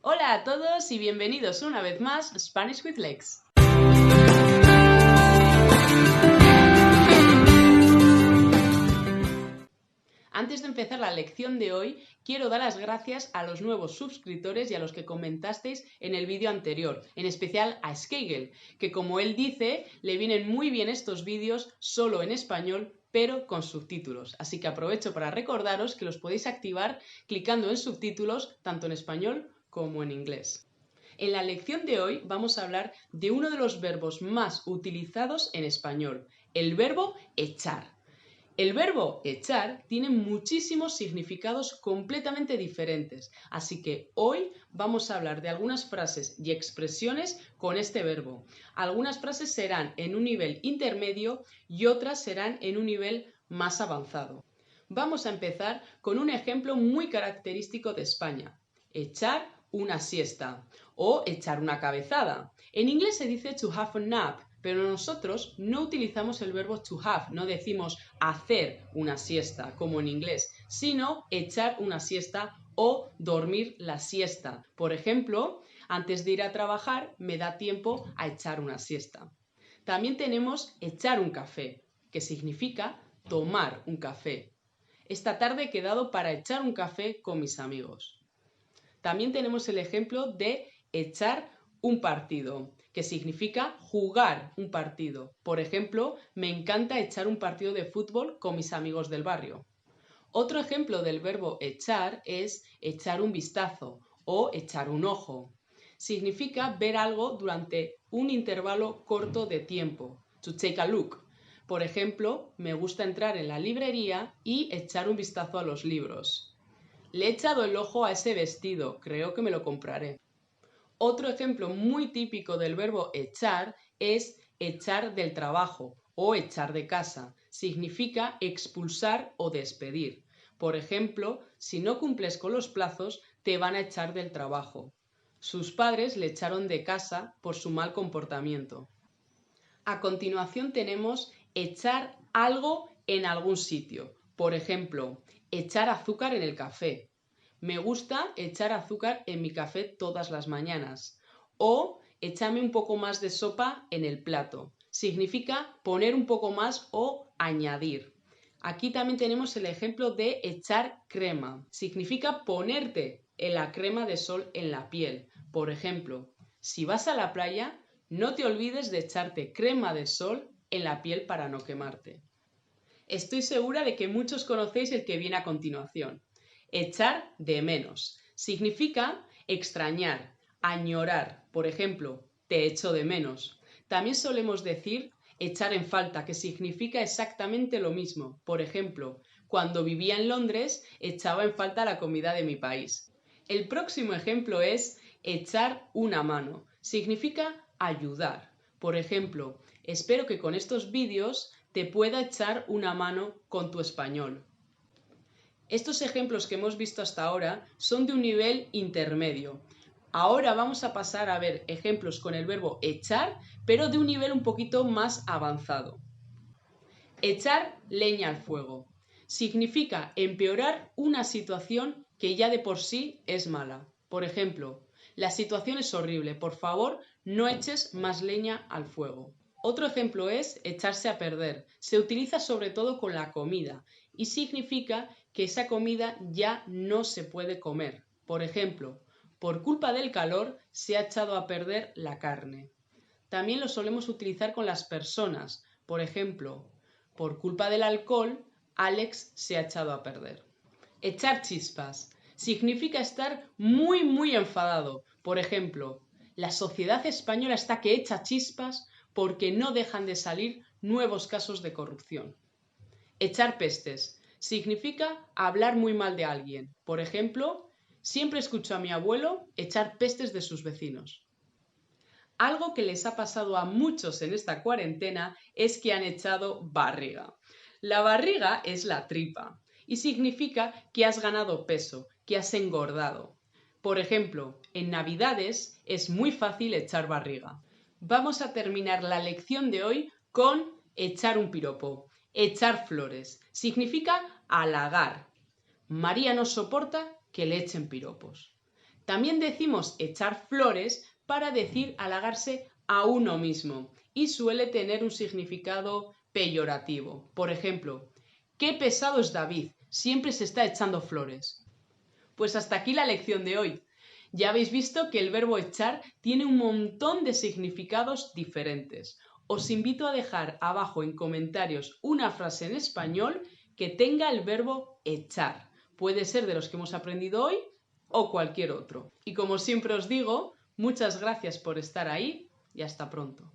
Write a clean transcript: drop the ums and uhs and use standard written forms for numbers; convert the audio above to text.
Hola a todos y bienvenidos una vez más a Spanish with Lex. Antes de empezar la lección de hoy, quiero dar las gracias a los nuevos suscriptores y a los que comentasteis en el vídeo anterior, en especial a Skegel, que como él dice, le vienen muy bien estos vídeos solo en español, pero con subtítulos. Así que aprovecho para recordaros que los podéis activar clicando en subtítulos tanto en español como en inglés. En la lección de hoy vamos a hablar de uno de los verbos más utilizados en español, el verbo echar. El verbo echar tiene muchísimos significados completamente diferentes, así que hoy vamos a hablar de algunas frases y expresiones con este verbo. Algunas frases serán en un nivel intermedio y otras serán en un nivel más avanzado. Vamos a empezar con un ejemplo muy característico de España: echar una siesta o echar una cabezada. En inglés se dice to have a nap, pero nosotros no utilizamos el verbo to have, no decimos hacer una siesta como en inglés, sino echar una siesta o dormir la siesta. Por ejemplo, antes de ir a trabajar me da tiempo a echar una siesta. También tenemos echar un café, que significa tomar un café. Esta tarde he quedado para echar un café con mis amigos. También tenemos el ejemplo de echar un partido, que significa jugar un partido. Por ejemplo, me encanta echar un partido de fútbol con mis amigos del barrio. Otro ejemplo del verbo echar es echar un vistazo o echar un ojo. Significa ver algo durante un intervalo corto de tiempo, to take a look. Por ejemplo, me gusta entrar en la librería y echar un vistazo a los libros. Le he echado el ojo a ese vestido, creo que me lo compraré. Otro ejemplo muy típico del verbo echar es echar del trabajo o echar de casa. Significa expulsar o despedir. Por ejemplo, si no cumples con los plazos, te van a echar del trabajo. Sus padres le echaron de casa por su mal comportamiento. A continuación tenemos echar algo en algún sitio. Por ejemplo, echar azúcar en el café. Me gusta echar azúcar en mi café todas las mañanas. O echarme un poco más de sopa en el plato. Significa poner un poco más o añadir. Aquí también tenemos el ejemplo de echar crema. Significa ponerte la crema de sol en la piel. Por ejemplo, si vas a la playa, no te olvides de echarte crema de sol en la piel para no quemarte. Estoy segura de que muchos conocéis el que viene a continuación. Echar de menos. Significa extrañar, añorar. Por ejemplo, te echo de menos. También solemos decir echar en falta, que significa exactamente lo mismo. Por ejemplo, cuando vivía en Londres, echaba en falta la comida de mi país. El próximo ejemplo es echar una mano. Significa ayudar. Por ejemplo, espero que con estos vídeos te pueda echar una mano con tu español. Estos ejemplos que hemos visto hasta ahora son de un nivel intermedio. Ahora vamos a pasar a ver ejemplos con el verbo echar, pero de un nivel un poquito más avanzado. Echar leña al fuego. Significa empeorar una situación que ya de por sí es mala. Por ejemplo, la situación es horrible, por favor, no eches más leña al fuego. Otro ejemplo es echarse a perder. Se utiliza sobre todo con la comida y significa que esa comida ya no se puede comer. Por ejemplo, por culpa del calor se ha echado a perder la carne. También lo solemos utilizar con las personas. Por ejemplo, por culpa del alcohol, Alex se ha echado a perder. Echar chispas. Significa estar muy enfadado. Por ejemplo, la sociedad española está que echa chispas porque no dejan de salir nuevos casos de corrupción. Echar pestes. Significa hablar muy mal de alguien. Por ejemplo, siempre escucho a mi abuelo echar pestes de sus vecinos. Algo que les ha pasado a muchos en esta cuarentena es que han echado barriga. La barriga es la tripa y significa que has ganado peso, que has engordado. Por ejemplo, en Navidades es muy fácil echar barriga. Vamos a terminar la lección de hoy con echar un piropo. Echar flores significa halagar. María no soporta que le echen piropos. También decimos echar flores para decir halagarse a uno mismo y suele tener un significado peyorativo. Por ejemplo, qué pesado es David, siempre se está echando flores. Pues hasta aquí la lección de hoy. Ya habéis visto que el verbo echar tiene un montón de significados diferentes. Os invito a dejar abajo en comentarios una frase en español que tenga el verbo echar. Puede ser de los que hemos aprendido hoy o cualquier otro. Y como siempre os digo, muchas gracias por estar ahí y hasta pronto.